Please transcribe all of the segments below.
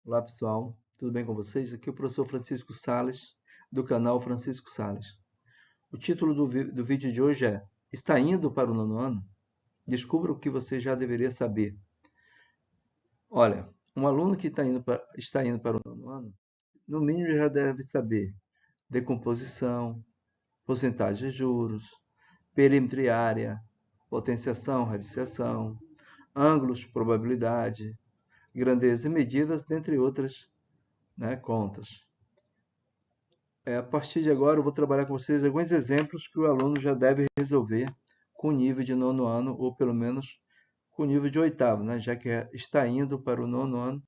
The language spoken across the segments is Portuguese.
Olá pessoal, tudo bem com vocês? Aqui é o professor Francisco Sales, do canal Francisco Sales. O título do vídeo de hoje é: Está indo para o nono ano? Descubra o que você já deveria saber. Olha, um aluno que está indo para o nono ano, no mínimo já deve saber decomposição, porcentagem de juros, perímetro e área, potenciação, radiciação, ângulos, probabilidade, grandeza e medidas, dentre outras, contas. A partir de agora, eu vou trabalhar com vocês alguns exemplos que o aluno já deve resolver com nível de nono ano, ou pelo menos com nível de oitavo, já que está indo para o nono ano.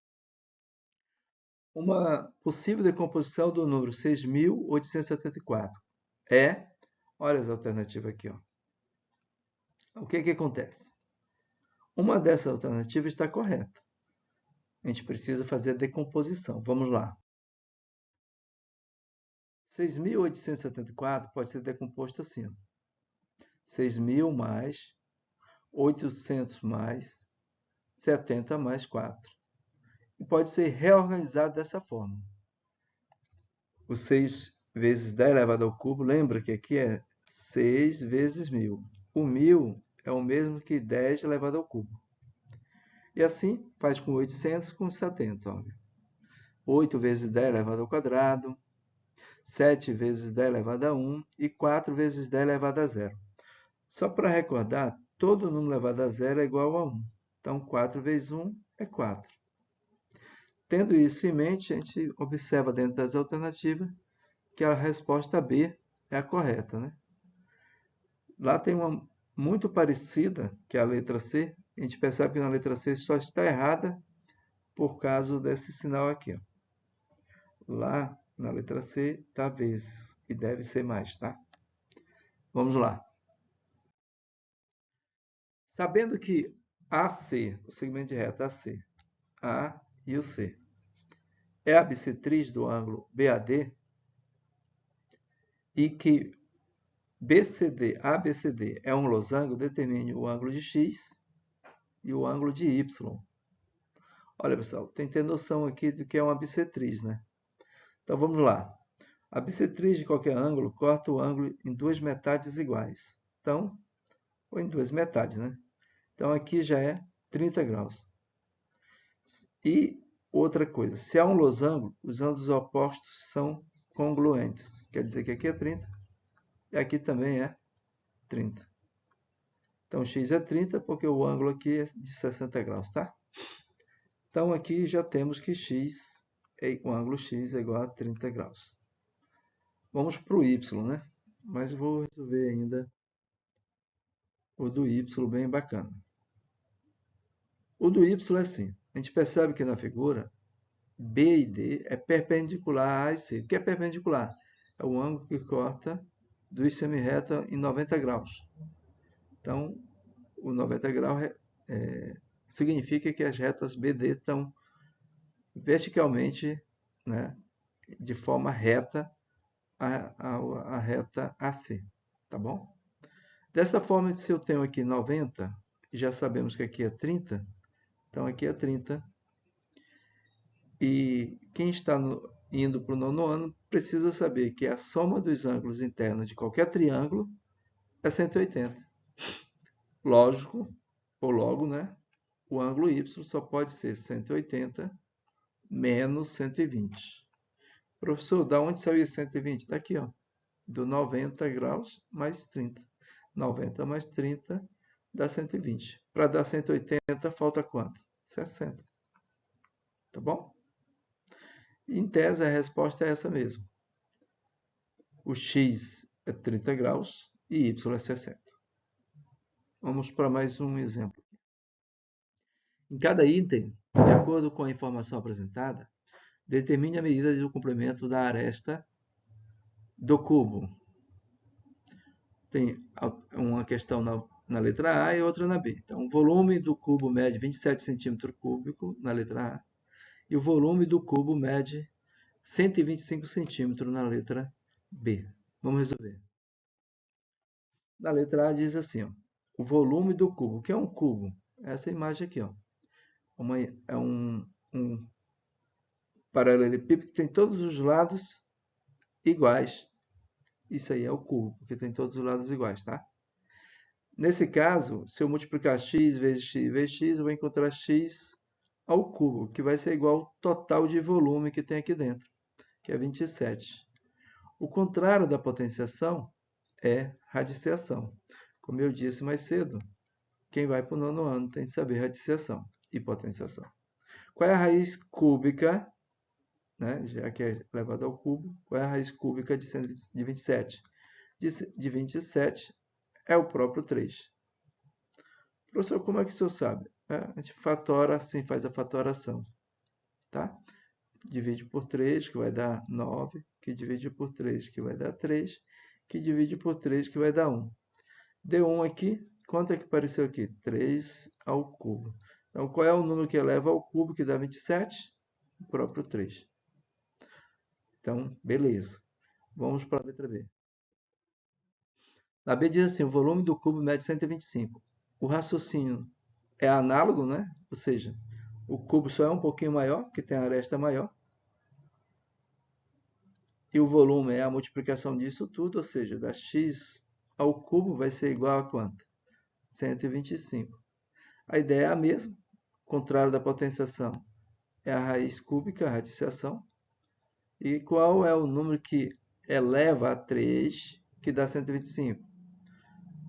Uma possível decomposição do número 6.874 olha as alternativas aqui, ó. O que acontece? Uma dessas alternativas está correta. A gente precisa fazer a decomposição. Vamos lá. 6.874 pode ser decomposto assim, ó. 6.000 mais 800 mais 70 mais 4. E pode ser reorganizado dessa forma. O 6 vezes 10 elevado ao cubo, lembra que aqui é 6 vezes 1.000. O 1.000 é o mesmo que 10 elevado ao cubo. E assim faz com 800 com 70. Olha. 8 vezes 10 elevado ao quadrado, 7 vezes 10 elevado a 1 e 4 vezes 10 elevado a 0. Só para recordar, todo número elevado a 0 é igual a 1. Então, 4 vezes 1 é 4. Tendo isso em mente, a gente observa dentro das alternativas que a resposta B é a correta, né? Lá tem uma muito parecida, que é a letra C. A gente percebe que na letra C só está errada por causa desse sinal aqui, ó. Lá na letra C está vezes e deve ser mais, tá? Vamos lá. Sabendo que AC, o segmento de reta AC, A e o C, é a bissetriz do ângulo BAD e que ABCD é um losango, determine o ângulo de X e o ângulo de Y. Olha, pessoal, tem que ter noção aqui do que é uma bissetriz, né? Então, vamos lá. A bissetriz de qualquer ângulo corta o ângulo em duas metades iguais. Então, ou em duas metades, né? Então, aqui já é 30 graus. E outra coisa, se há um losango, os ângulos opostos são congruentes. Quer dizer que aqui é 30 e aqui também é 30. Então, x é 30 porque o ângulo aqui é de 60 graus, tá? Então, aqui já temos que o ângulo x é igual a 30 graus. Vamos para o y, né? Mas eu vou resolver ainda o do y bem bacana. O do y é assim. A gente percebe que na figura, B e D é perpendicular a A e C. O que é perpendicular? É o ângulo que corta duas semirretas em 90 graus. Então, o 90 graus significa que as retas BD estão verticalmente, né, de forma reta a reta AC, tá bom? Dessa forma, se eu tenho aqui 90, já sabemos que aqui é 30, então aqui é 30. E quem está indo para o nono ano precisa saber que a soma dos ângulos internos de qualquer triângulo é 180. Lógico, ou logo, né? O ângulo Y só pode ser 180 menos 120. Professor, da onde saiu esse 120? Daqui, ó, do 90 graus mais 30. 90 mais 30 dá 120. Para dar 180, falta quanto? 60. Tá bom? Em tese, a resposta é essa mesmo. O x é 30 graus e y é 60. Vamos para mais um exemplo. Em cada item, de acordo com a informação apresentada, determine a medida do comprimento da aresta do cubo. Tem uma questão na letra A e outra na B. Então, o volume do cubo mede 27 centímetros cúbicos na letra A e o volume do cubo mede 125 centímetros na letra B. Vamos resolver. Na letra A diz assim, ó, o volume do cubo. O que é um cubo? Essa imagem aqui, ó. É um paralelepípedo que tem todos os lados iguais. Isso aí é o cubo, porque tem todos os lados iguais, tá? Nesse caso, se eu multiplicar x vezes x vezes x, eu vou encontrar x ao cubo, que vai ser igual ao total de volume que tem aqui dentro, que é 27. O contrário da potenciação é radiciação. Como eu disse mais cedo, quem vai para o nono ano tem que saber radiciação e potenciação. Qual é a raiz cúbica, né, já que é elevado ao cubo, qual é a raiz cúbica de 27? De 27 é o próprio 3. Professor, como é que o senhor sabe? A gente fatora assim, faz a fatoração, tá? Divide por 3, que vai dar 9, que divide por 3, que vai dar 3, que divide por 3, que vai dar 1. Deu 1 aqui, quanto é que apareceu aqui? 3 ao cubo. Então, qual é o número que eleva ao cubo, que dá 27? O próprio 3. Então, beleza. Vamos para a letra B. Na B diz assim, o volume do cubo mede 125. O raciocínio é análogo, né? Ou seja, o cubo só é um pouquinho maior, porque tem a aresta maior. E o volume é a multiplicação disso tudo, ou seja, da x ao cubo vai ser igual a quanto? 125. A ideia é a mesma, contrário da potenciação é a raiz cúbica, a radiciação. E qual é o número que eleva a 3, que dá 125?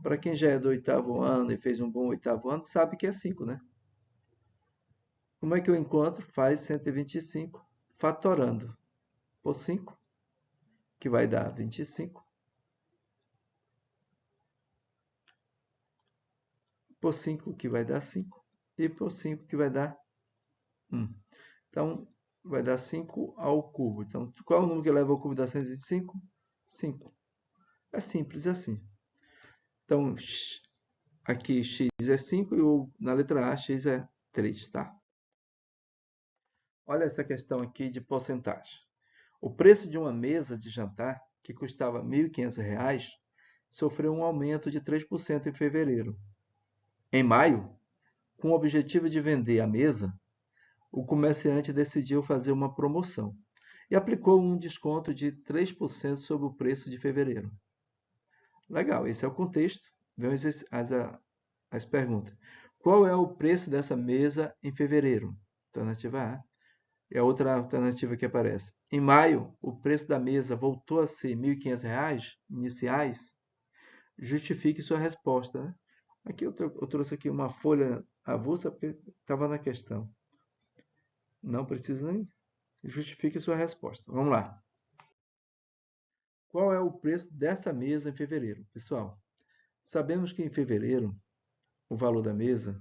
Para quem já é do oitavo ano e fez um bom oitavo ano, sabe que é 5, né? Como é que eu encontro? Faz 125 fatorando por 5, que vai dar 25, por 5, que vai dar 5, e por 5, que vai dar 1. Então, vai dar 5 ao cubo. Então, qual é o número que eleva ao cubo da 125? 5. É simples assim. Então, aqui x é 5 e na letra A x é 3, tá? Olha essa questão aqui de porcentagem. O preço de uma mesa de jantar, que custava R$ 1.500, sofreu um aumento de 3% em fevereiro. Em maio, com o objetivo de vender a mesa, o comerciante decidiu fazer uma promoção e aplicou um desconto de 3% sobre o preço de fevereiro. Legal, esse é o contexto. Vemos as perguntas. Qual é o preço dessa mesa em fevereiro? Alternativa A. É outra alternativa que aparece. Em maio, o preço da mesa voltou a ser R$ 1.500 iniciais? Justifique sua resposta, né? Aqui eu trouxe aqui uma folha avulsa porque estava na questão. Não precisa nem. Justifique sua resposta. Vamos lá. Qual é o preço dessa mesa em fevereiro? Pessoal, sabemos que em fevereiro o valor da mesa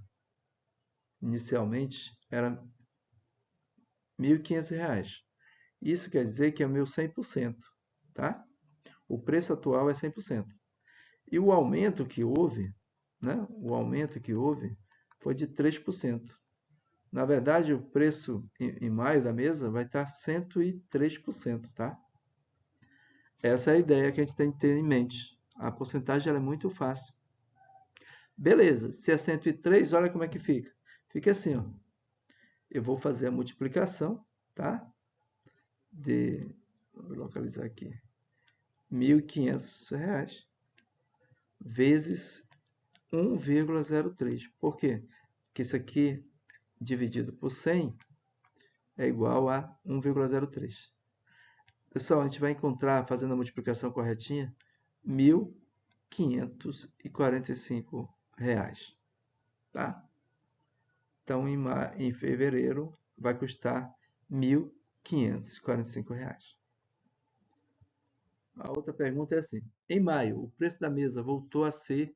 inicialmente era R$ 1.500. Isso quer dizer que é o meu 100%, tá? O preço atual é 100%. E o aumento que houve, né? O aumento que houve foi de 3%. Na verdade, o preço em maio da mesa vai estar 103%, tá? Essa é a ideia que a gente tem que ter em mente. A porcentagem ela é muito fácil. Beleza, se é 103, olha como é que fica. Fica assim, ó. Eu vou fazer a multiplicação, tá? Vou localizar aqui. R$ 1.500 vezes 1,03. Por quê? Porque isso aqui dividido por 100 é igual a 1,03. Pessoal, a gente vai encontrar, fazendo a multiplicação corretinha, R$ 1.545. Tá? Então, em fevereiro, vai custar R$ 1.545. A outra pergunta é assim. Em maio, o preço da mesa voltou a ser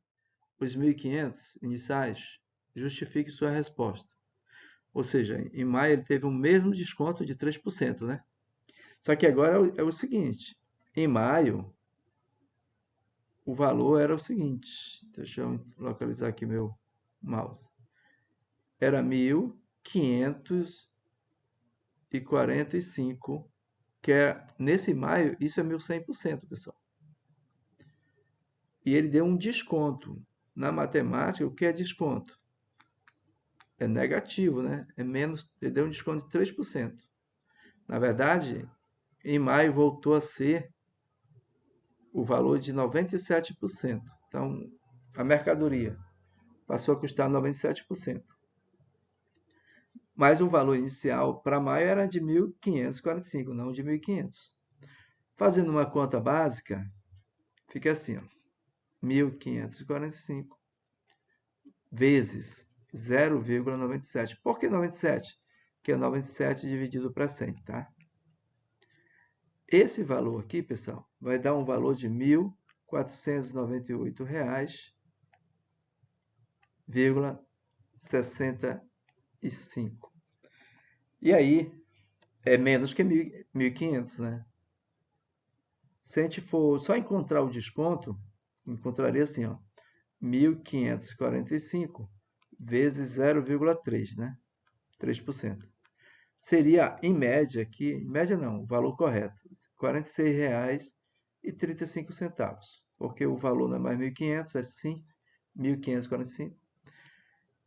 os 1.500 iniciais? Justifique sua resposta. Ou seja, em maio ele teve o mesmo desconto de 3%, né? Só que agora é o seguinte, em maio o valor era o seguinte, deixa eu localizar aqui meu mouse, era 1.545, que é, nesse maio, isso é 1.100%, pessoal. E ele deu um desconto. Na matemática, o que é desconto? É negativo, né? É menos, ele deu um desconto de 3%. Na verdade, em maio voltou a ser o valor de 97%. Então, a mercadoria passou a custar 97%. Mas o valor inicial para maio era de 1.545, não de 1.500. Fazendo uma conta básica, fica assim, ó, 1.545 vezes 0,97. Por que 97? Porque é 97 dividido para 100, tá? Esse valor aqui, pessoal, vai dar um valor de R$ 1.498,65. E aí, é menos que 1.500, né? Se a gente for só encontrar o desconto, encontraria assim, ó, 1.545 vezes 0,3, né? 3%. Seria, em média aqui, em média não, o valor correto, R$ 46,35, porque o valor não é mais 1.500, é sim 1.545.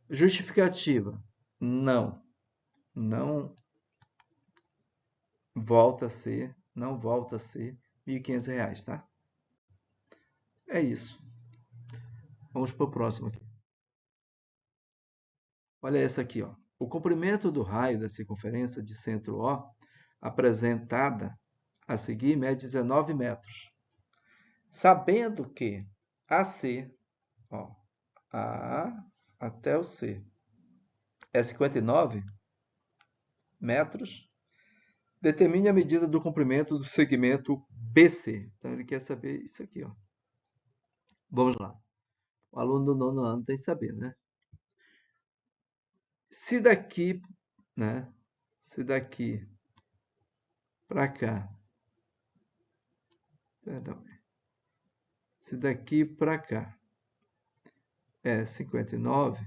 Justificativa, não volta a ser, não volta a ser R$ 1.500, tá? É isso. Vamos para o próximo aqui. Olha essa aqui, ó. O comprimento do raio da circunferência de centro O, apresentada a seguir, mede 19 metros. Sabendo que AC, ó, A até o C, é 59 metros, determine a medida do comprimento do segmento BC. Então, ele quer saber isso aqui, ó. Vamos lá. O aluno do nono ano tem que saber, né? Se daqui, né? Se daqui para cá, perdão, se daqui para cá é 59,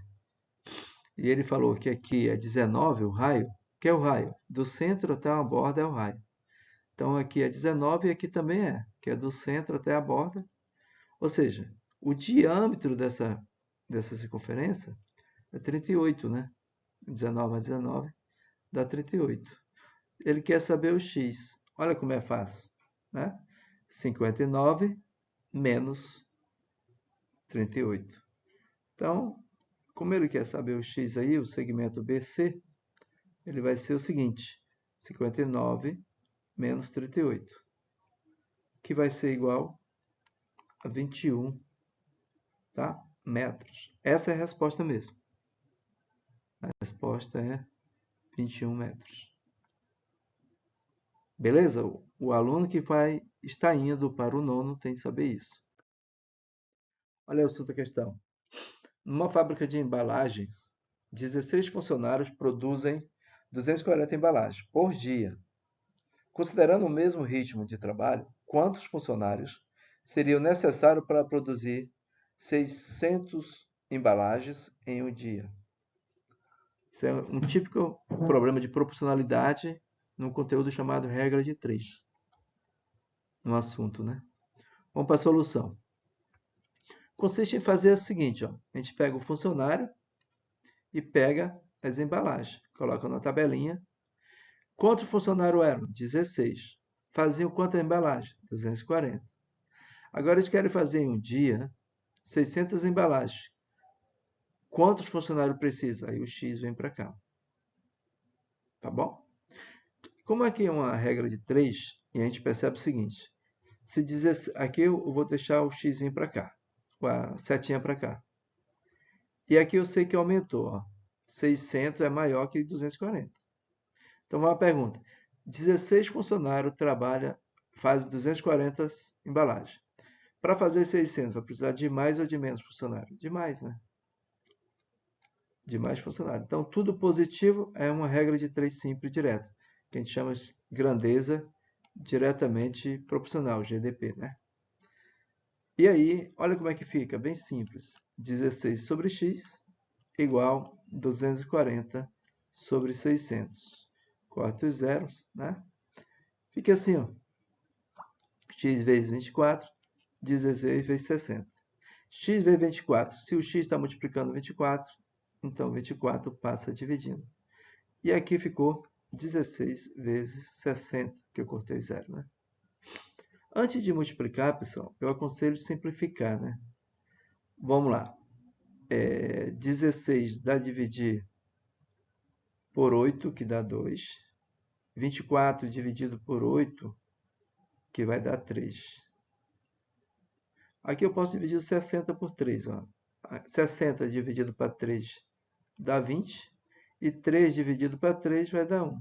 e ele falou que aqui é 19 o raio, que é o raio? Do centro até a borda é o raio. Então aqui é 19 e aqui também que é do centro até a borda. Ou seja, o diâmetro dessa circunferência é 38, né? 19 mais 19 dá 38. Ele quer saber o x. Olha como é fácil, né? 59 menos 38. Então, como ele quer saber o x aí, o segmento BC, ele vai ser o seguinte: 59 menos 38, que vai ser igual a 21, tá? Metros. Essa é a resposta mesmo. A resposta é 21 metros. Beleza? O aluno que está indo para o nono tem que saber isso. Olha a outra questão. Numa fábrica de embalagens, 16 funcionários produzem 240 embalagens por dia. Considerando o mesmo ritmo de trabalho, quantos funcionários seriam necessários para produzir 600 embalagens em um dia? Isso é um típico problema de proporcionalidade num conteúdo chamado regra de 3, no assunto, né? Vamos para a solução. Consiste em fazer o seguinte, ó, a gente pega o funcionário e pega as embalagens, coloca na tabelinha. Quantos funcionários eram? 16. Faziam quantas embalagens? 240. Agora eles querem fazer em um dia 600 embalagens. Quantos funcionários precisa? Aí o X vem para cá. Tá bom? Como aqui é uma regra de 3, e a gente percebe o seguinte. Se dizer, aqui eu vou deixar o X para cá, a setinha para cá. E aqui eu sei que aumentou. Ó. 600 é maior que 240. Então, uma pergunta. 16 funcionários fazem 240 embalagens. Para fazer 600, vai precisar de mais ou de menos funcionário? De mais, né? De mais funcionário. Então, tudo positivo é uma regra de 3 simples direta, que a gente chama de grandeza diretamente proporcional, GDP, né? E aí, olha como é que fica, bem simples. 16 sobre x igual 240 sobre 600. Corta os zeros, né? Fica assim, ó. X vezes 24, 16 vezes 60. X vezes 24. Se o x está multiplicando 24, então 24 passa dividindo. E aqui ficou 16 vezes 60, que eu cortei o zero, né? Antes de multiplicar, pessoal, eu aconselho simplificar, né? Vamos lá. 16 dá dividir por 8, que dá 2. 24 dividido por 8, que vai dar 3. Aqui eu posso dividir o 60 por 3. Ó. 60 dividido para 3 dá 20. E 3 dividido para 3 vai dar 1.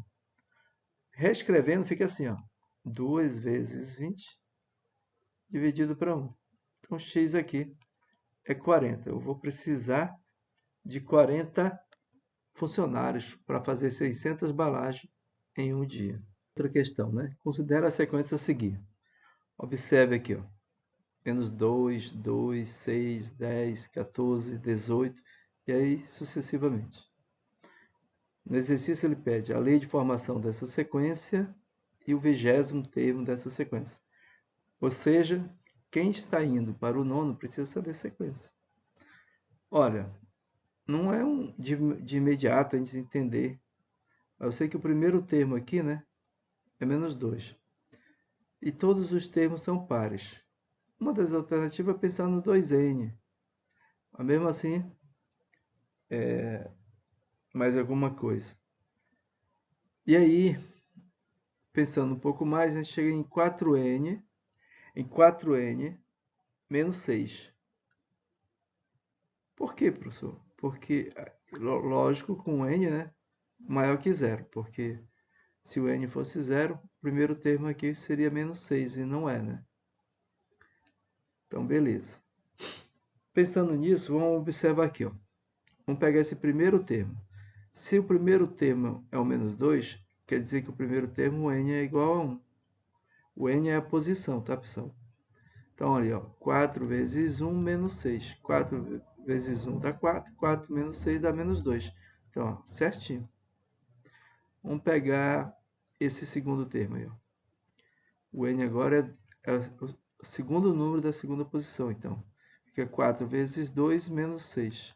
Reescrevendo fica assim, ó. 2 vezes 20 dividido para 1. Então, x aqui é 40. Eu vou precisar de 40 funcionários para fazer 600 embalagens em um dia. Outra questão, né? Considere a sequência a seguir. Observe aqui, ó. Menos 2, 2, 6, 10, 14, 18 e aí sucessivamente. No exercício ele pede a lei de formação dessa sequência e o 20º termo dessa sequência. Ou seja, quem está indo para o nono precisa saber a sequência. Olha, não é de imediato a gente entender. Eu sei que o primeiro termo aqui, né, é menos 2. E todos os termos são pares. Uma das alternativas é pensar no 2n. Mas mesmo assim, mais alguma coisa. E aí, pensando um pouco mais, a gente chega em 4n menos 6. Por quê, professor? Porque, lógico, com n, né, maior que zero, porque se o n fosse zero, o primeiro termo aqui seria menos 6, e não é, né? Então, beleza. Pensando nisso, vamos observar aqui, ó. Vamos pegar esse primeiro termo. Se o primeiro termo é o menos 2, quer dizer que o primeiro termo, o n, é igual a 1. O n é a posição, tá, pessoal? Então, ali, ó, 4 vezes 1 menos 6. 4 vezes 1 dá 4. 4 menos 6 dá menos 2. Então, ó, certinho. Vamos pegar esse segundo termo aí, ó. O n agora é o segundo número da segunda posição, então. Fica 4 vezes 2 menos 6.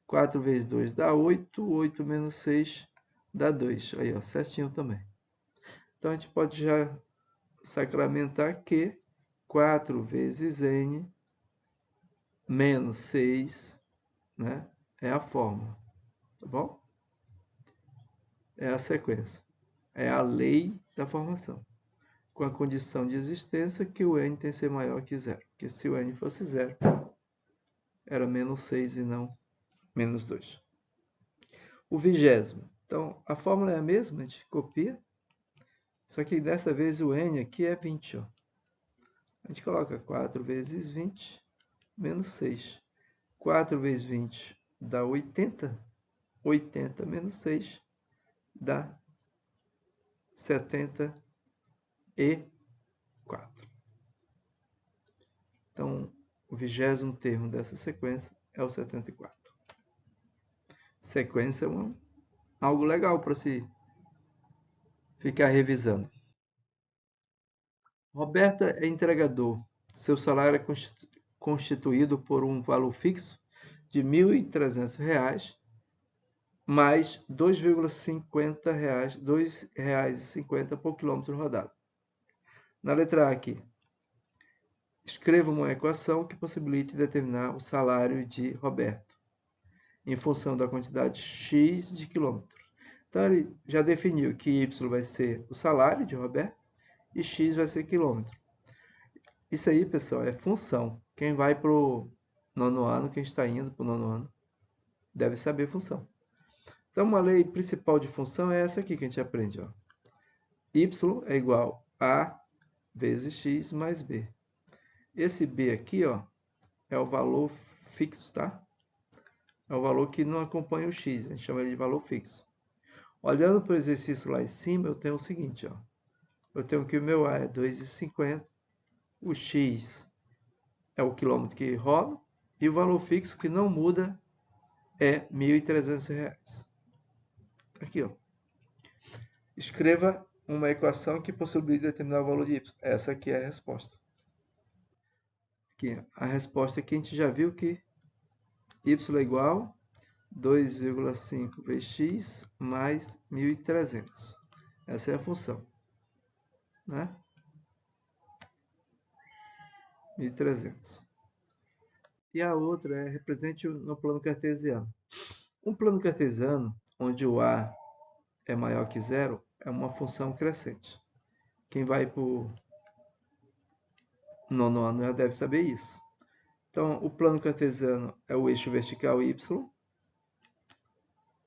4 vezes 2 dá 8. 8 menos 6 dá 2. Aí, ó, certinho também. Então, a gente pode já sacramentar que 4 vezes n menos 6, né, é a fórmula, tá bom? É a sequência. É a lei da formação. Com a condição de existência que o n tem que ser maior que zero. Porque se o n fosse zero, era menos 6 e não menos 2. O 20º. Então, a fórmula é a mesma, a gente copia. Só que dessa vez o n aqui é 20. Ó. A gente coloca 4 vezes 20 menos 6. 4 vezes 20 dá 80. 80 menos 6 dá 74. Então, o 20º termo dessa sequência é o 74. Sequência é algo legal para se ficar revisando. Roberto é entregador. Seu salário é constituído por um valor fixo de R$ 1.300 mais R$ 2,50 por quilômetro rodado. Na letra A aqui, escreva uma equação que possibilite determinar o salário de Roberto em função da quantidade x de quilômetros. Então, ele já definiu que y vai ser o salário de Roberto e x vai ser quilômetro. Isso aí, pessoal, é função. Quem vai para o nono ano, quem está indo para o nono ano, deve saber função. Então, uma lei principal de função é essa aqui que a gente aprende. Ó. Y é igual a vezes x mais b. Esse b aqui, ó, é o valor fixo, tá? É o valor que não acompanha o x, a gente chama ele de valor fixo. Olhando para o exercício lá em cima, eu tenho o seguinte, ó. Eu tenho que o meu A é 2,50, o x é o quilômetro que rola, e o valor fixo que não muda é R$ 1.300. Aqui, ó. Escreva uma equação que possibilite determinar o valor de y. Essa aqui é a resposta. Aqui, a resposta aqui a gente já viu que y é igual a 2,5 vezes x mais 1.300. Essa é a função, né? 1.300. E a outra é represente no plano cartesiano. Um plano cartesiano, onde o A é maior que zero, é uma função crescente. Quem vai para o nono ano já deve saber isso. Então, o plano cartesiano é o eixo vertical y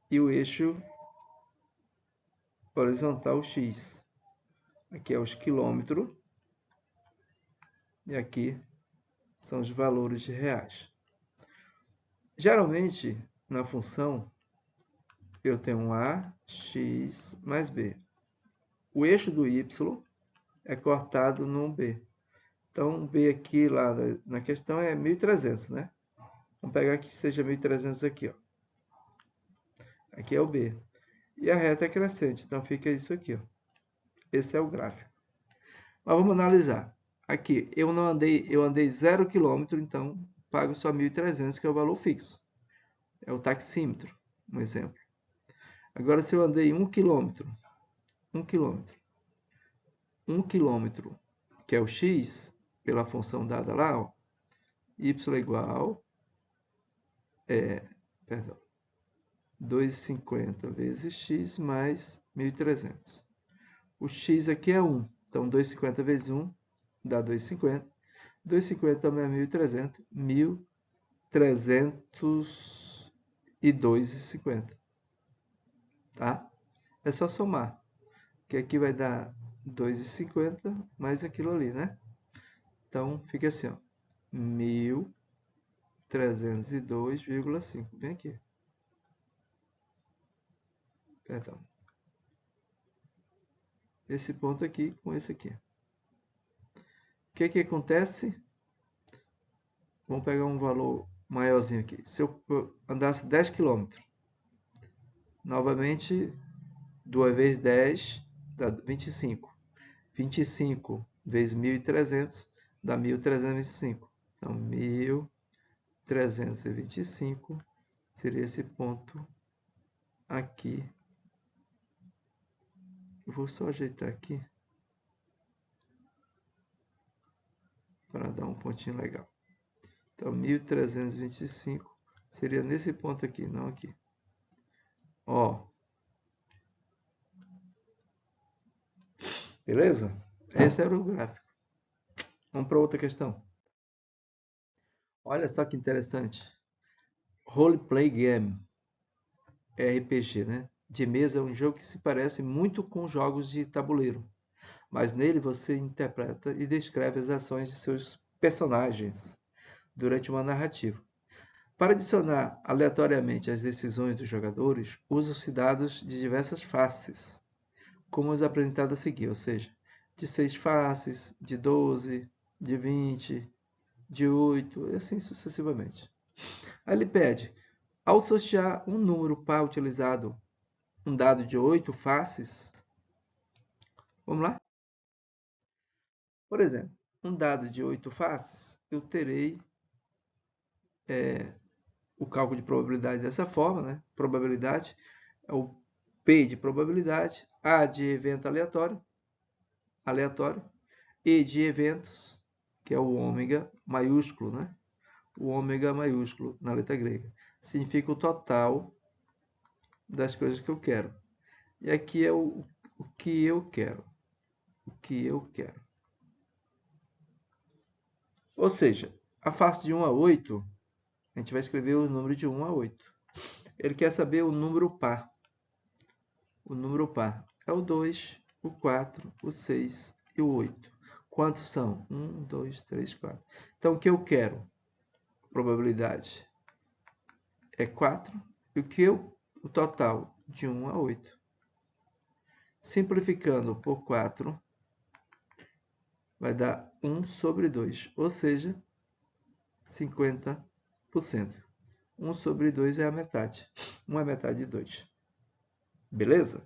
e o eixo horizontal x. Aqui é os quilômetros e aqui são os valores de reais. Geralmente, na função, eu tenho um A, x mais b. O eixo do y é cortado num b. Então, b aqui lá na questão é 1.300, né? Vamos pegar que seja 1.300 aqui, ó. Aqui é o b. E a reta é crescente, então fica isso aqui, ó. Esse é o gráfico. Mas vamos analisar. Aqui, eu andei 0 km, então pago só 1.300, que é o valor fixo. É o taxímetro, um exemplo. Agora, se eu andei 1 km, 1 km, que é o x, pela função dada lá, ó, y igual, perdão, 2,50 vezes x mais 1.300. O x aqui é 1, então 2,50 vezes 1 dá 2,50. 2,50 também é 1.300, 1.302,50, tá? É só somar, que aqui vai dar 2,50 mais aquilo ali, né? Então, fica assim, ó, 1.302,5. Vem aqui. Perdão. Esse ponto aqui com esse aqui. O que acontece? Vamos pegar um valor maiorzinho aqui. Se eu andasse 10 km, novamente, 2 vezes 10 dá 25. 25 vezes 1.300 dá 1.325. Então, 1.325 seria esse ponto aqui. Eu vou só ajeitar aqui para dar um pontinho legal. Então, 1.325 seria nesse ponto aqui, não aqui. Ó. Beleza? Esse era o gráfico. Vamos para outra questão. Olha só que interessante. Roleplay Game. RPG, né? De mesa é um jogo que se parece muito com jogos de tabuleiro, mas nele você interpreta e descreve as ações de seus personagens durante uma narrativa. Para adicionar aleatoriamente as decisões dos jogadores, usam-se dados de diversas faces, como os apresentados a seguir, ou seja, de 6 faces, de 12, de 20, de 8, e assim sucessivamente. Aí ele pede, ao sortear um número par utilizado um dado de 8 faces, vamos lá? Por exemplo, um dado de 8 faces, eu terei o cálculo de probabilidade dessa forma, né? Probabilidade é o P de probabilidade, A de evento aleatório, E de eventos, que é o ômega maiúsculo, né? O ômega maiúsculo na letra grega. Significa o total das coisas que eu quero. E aqui é o que eu quero. O que eu quero. Ou seja, a face de 1 a 8, a gente vai escrever o número de 1 a 8. Ele quer saber o número par. O número par é o 2, o 4, o 6 e o 8. Quantos são? 1, 2, 3, 4. Então, o que eu quero? Probabilidade é 4. E o total de 1 a 8. Simplificando por 4, vai dar 1 sobre 2, ou seja, 50%. 1 sobre 2 é a metade. 1 é a metade de 2. Beleza?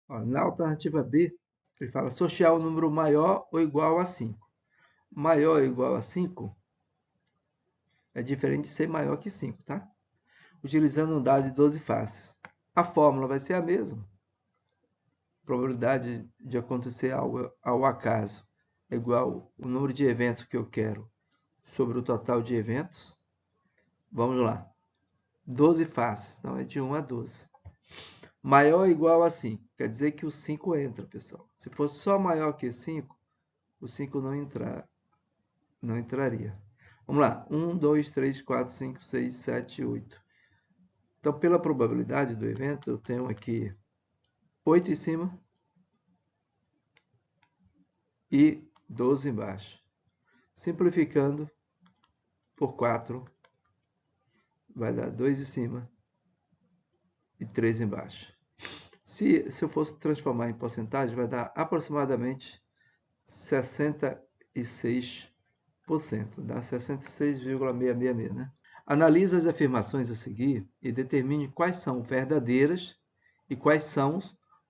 Ó, na alternativa B, ele fala sortear o número maior ou igual a 5. Maior ou igual a 5 é diferente de ser maior que 5, tá? Utilizando um dado de 12 faces. A fórmula vai ser a mesma. probabilidade de acontecer algo ao acaso é igual ao número de eventos que eu quero sobre o total de eventos. Vamos lá. 12 faces, então é de 1 a 12. Maior ou igual a 5, quer dizer que o 5 entra, pessoal. Se fosse só maior que 5, o 5 não entraria. Vamos lá. 1, 2, 3, 4, 5, 6, 7, 8. Então, pela probabilidade do evento, eu tenho aqui 8 em cima e 12 embaixo. Simplificando por 4, vai dar 2 em cima e 3 embaixo. Se eu fosse transformar em porcentagem, vai dar aproximadamente 66%. Dá 66,666, né? Analise as afirmações a seguir e determine quais são verdadeiras e quais são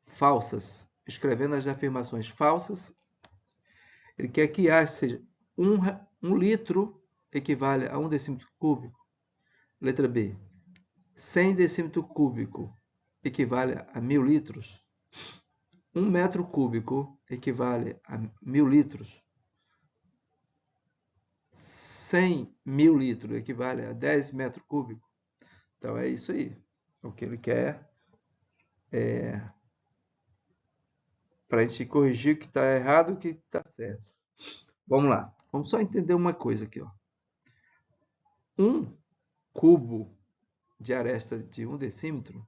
falsas. Escrevendo as afirmações falsas, ele quer que A seja 1 litro equivale a 1 decímetro cúbico. Letra B. 100 decímetro cúbico equivale a 1000 litros. 1 metro cúbico equivale a 1000 litros. 100.000 litros equivale a 10 metros cúbicos. Então é isso aí. O que ele quer é para a gente corrigir o que está errado e o que está certo. Vamos lá. Vamos só entender uma coisa aqui. Ó. 1 cubo de aresta de 1 decímetro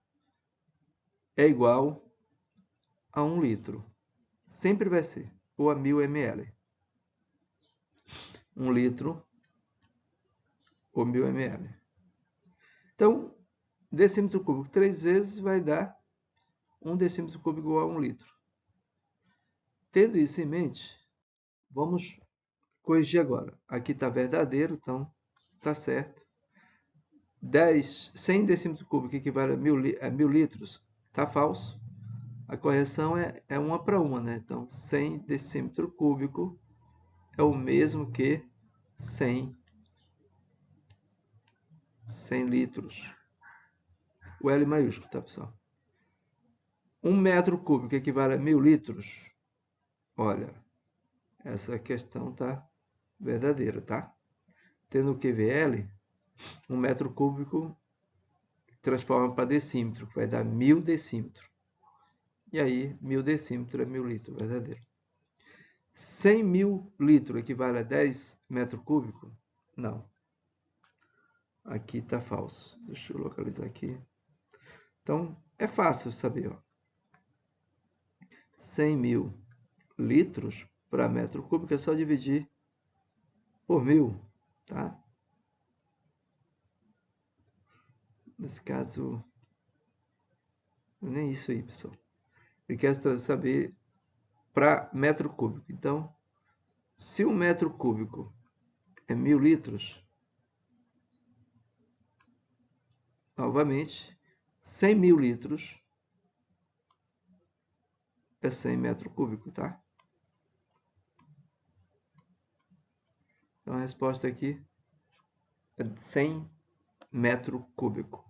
é igual a 1 litro. Sempre vai ser. Ou a 1000 ml. 1 litro ou 1000 ml. Então, decímetro cúbico 3 vezes vai dar 1 decímetro cúbico igual a 1 litro. Tendo isso em mente, vamos corrigir agora. Aqui está verdadeiro, então está certo. 100 decímetro cúbico equivale a 1000 litros, está falso. A correção é uma para uma, né? Então, 100 decímetro cúbico é o mesmo que 100 litros. O L maiúsculo, tá, pessoal? 1 metro cúbico equivale a 1000 litros. Olha, essa questão tá verdadeira, tá? Tendo o QVL, 1 metro cúbico transforma para decímetro, que vai dar 1000 decímetros. E aí, 1000 decímetros é 1000 litros, verdadeiro. 100.000 litros equivale a 10 metros cúbicos? Não. Aqui está falso. Deixa eu localizar aqui. Então, é fácil saber. Ó. 100.000 litros para metro cúbico é só dividir por 1000, tá? Nesse caso, nem isso aí, pessoal. Ele quer saber para metro cúbico. Então, se 1 metro cúbico é 1000 litros, novamente, 100.000 litros é 100 metros cúbicos, tá? Então a resposta aqui é 100 metro cúbico.